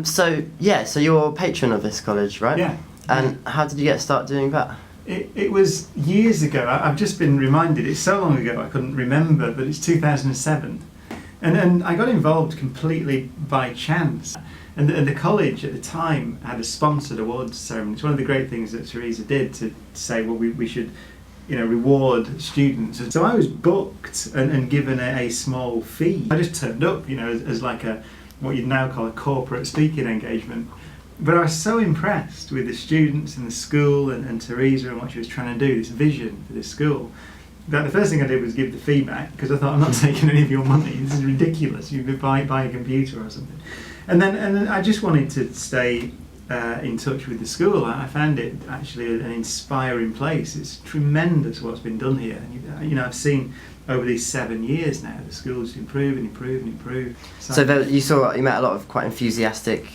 So you're patron of this college, right? Yeah. And how did you start doing that? It was years ago. I've just been reminded, it's so long ago I couldn't remember, but it's 2007. And I got involved completely by chance. And the college at the time had a sponsored awards ceremony. It's one of the great things that Teresa did to say, well, we should reward students. So I was booked and given a small fee. I just turned up, as like what you'd now call a corporate speaking engagement. But I was so impressed with the students and the school and Teresa and what she was trying to do, this vision for this school, that the first thing I did was give the feedback, because I thought, I'm not taking any of your money, this is ridiculous, you could buy a computer or something. And then I just wanted to stay in touch with the school. I found it actually an inspiring place. It's tremendous what's been done here. And, I've seen over these 7 years now the school's improve and improve and improve. So you met a lot of quite enthusiastic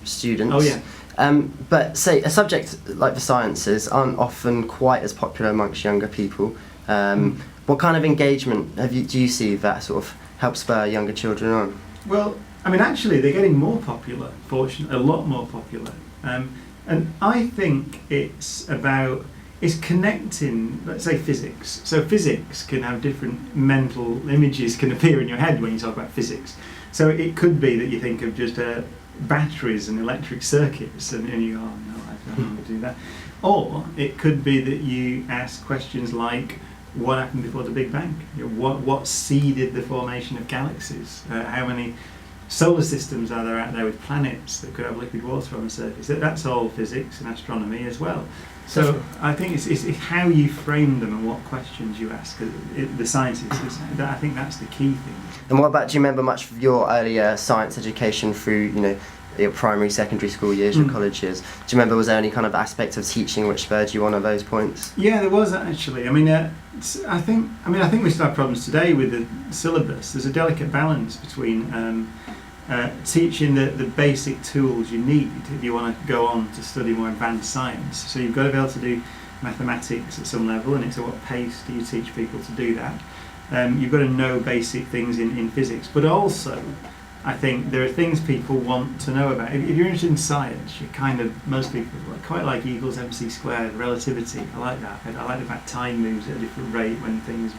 students. Oh yeah. But say a subject like the sciences aren't often quite as popular amongst younger people. What kind of engagement do you see that sort of helps spur younger children on? Well, actually they're getting more popular, fortunately, a lot more popular. And I think it's connecting, let's say, physics. So physics can have different mental images can appear in your head when you talk about physics. So it could be that you think of just batteries and electric circuits and you go, oh no, I don't want to do that. Or it could be that you ask questions like, what happened before the Big Bang? What seeded the formation of galaxies? How many solar systems are there out there with planets that could have liquid water on the surface? That's all physics and astronomy as well. So I think it's how you frame them and what questions you ask. The sciences, I think that's the key thing. And what about, do you remember much of your earlier science education through, your primary, secondary school years, your college years? Do you remember, was there any kind of aspect of teaching which spurred you on at those points? Yeah, there was actually. I think we still have problems today with the syllabus. There's a delicate balance between teaching the basic tools you need if you want to go on to study more advanced science. So you've got to be able to do mathematics at some level, and it's at what pace do you teach people to do that. You've got to know basic things in physics, but also I think there are things people want to know about. If you're interested in science, most people quite like E equals MC squared, relativity. I like that. I like the fact time moves at a different rate when things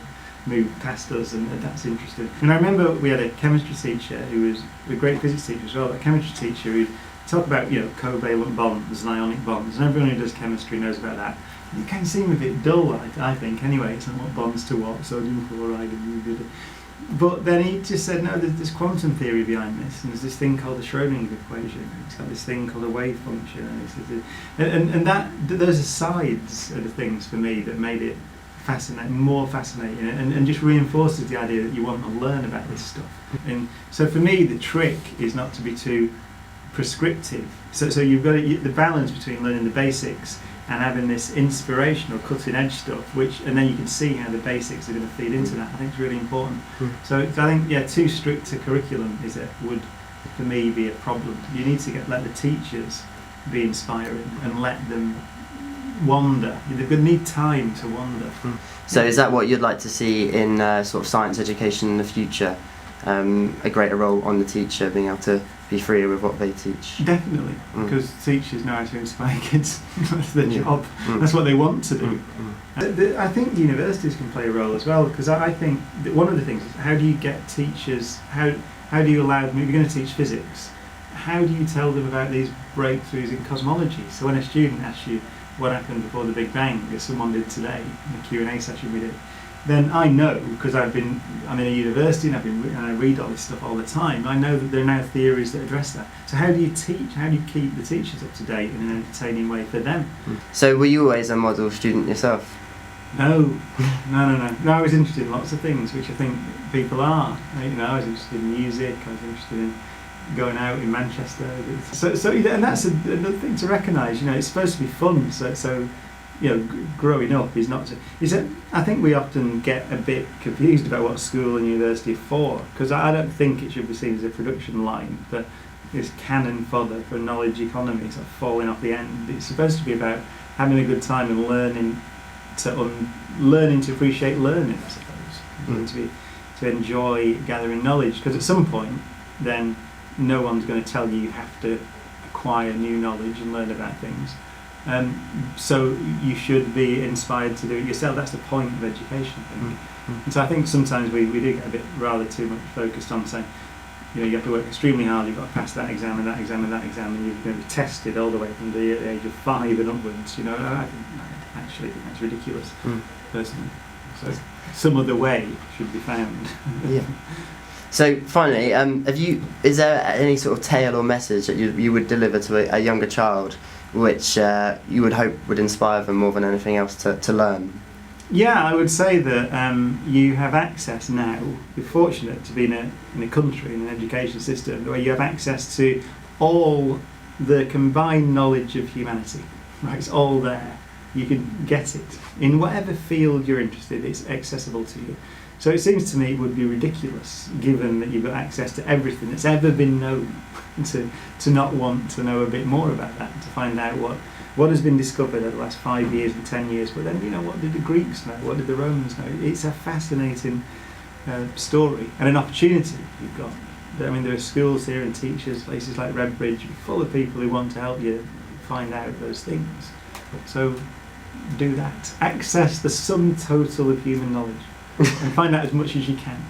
move past us, and that's interesting. And I remember we had a chemistry teacher who was a great physics teacher as well, a chemistry teacher who'd talk about covalent bonds and ionic bonds, and everyone who does chemistry knows about that. It can seem a bit dull, I think, anyway. It's not what bonds to what, sodium chloride and but then he just said, no, there's quantum theory behind this, and there's this thing called the Schrödinger equation, and it's got this thing called a wave function, and those are sides of the things for me that made it more fascinating, and just reinforces the idea that you want to learn about this stuff. And so for me, the trick is not to be too prescriptive. So you've got the balance between learning the basics and having this inspirational, cutting-edge stuff, and then you can see how the basics are going to feed into that. I think it's really important. So I think, too strict a curriculum would, for me, be a problem. You need to let the teachers be inspiring and let them wander. They're going to need time to wander. So is that what you'd like to see in sort of science education in the future? A greater role on the teacher, being able to be freer with what they teach? Definitely, because teachers know how to inspire kids. That's their job. That's what they want to do. I think universities can play a role as well, because I think that one of the things is, how do you get teachers, how do you allow them, if you're going to teach physics, how do you tell them about these breakthroughs in cosmology? So when a student asks you what happened before the Big Bang, as someone did today in the Q&A session we did, then I know, because I'm in a university and I read all this stuff all the time, I know that there are now theories that address that. So how do you teach, how do you keep the teachers up to date in an entertaining way for them? So were you always a model student yourself? No, I was interested in lots of things, which I think people are. I was interested in music, I was interested in going out in Manchester. And that's another thing to recognise, it's supposed to be fun, so growing up is not to, I think we often get a bit confused about what school and university are for, because I don't think it should be seen as a production line for this cannon fodder for knowledge economy sort of falling off the end. It's supposed to be about having a good time and learning to appreciate learning, I suppose, to enjoy gathering knowledge, because at some point then no one's going to tell you have to acquire new knowledge and learn about things. So you should be inspired to do it yourself. That's the point of education, I think. And so I think sometimes we do get a bit rather too much focused on saying, you know, you have to work extremely hard, you've got to pass that exam and that exam and that exam, and you're going to be tested all the way from the age of 5 and upwards. You know, I actually think that's ridiculous, personally. So some other way should be found. Yeah. So finally, is there any sort of tale or message that you would deliver to a younger child, which you would hope would inspire them more than anything else to learn? Yeah, I would say that you have access now. You're fortunate to be in a country, in an education system, where you have access to all the combined knowledge of humanity. Right, it's all there. You can get it in whatever field you're interested. It's accessible to you. So it seems to me it would be ridiculous, given that you've got access to everything that's ever been known, to not want to know a bit more about that, to find out what has been discovered over the last 5 years and 10 years. But then, you know, what did the Greeks know? What did the Romans know? It's a fascinating story and an opportunity you've got. I mean, there are schools here and teachers, places like Redbridge, full of people who want to help you find out those things. So do that. Access the sum total of human knowledge and find out as much as you can.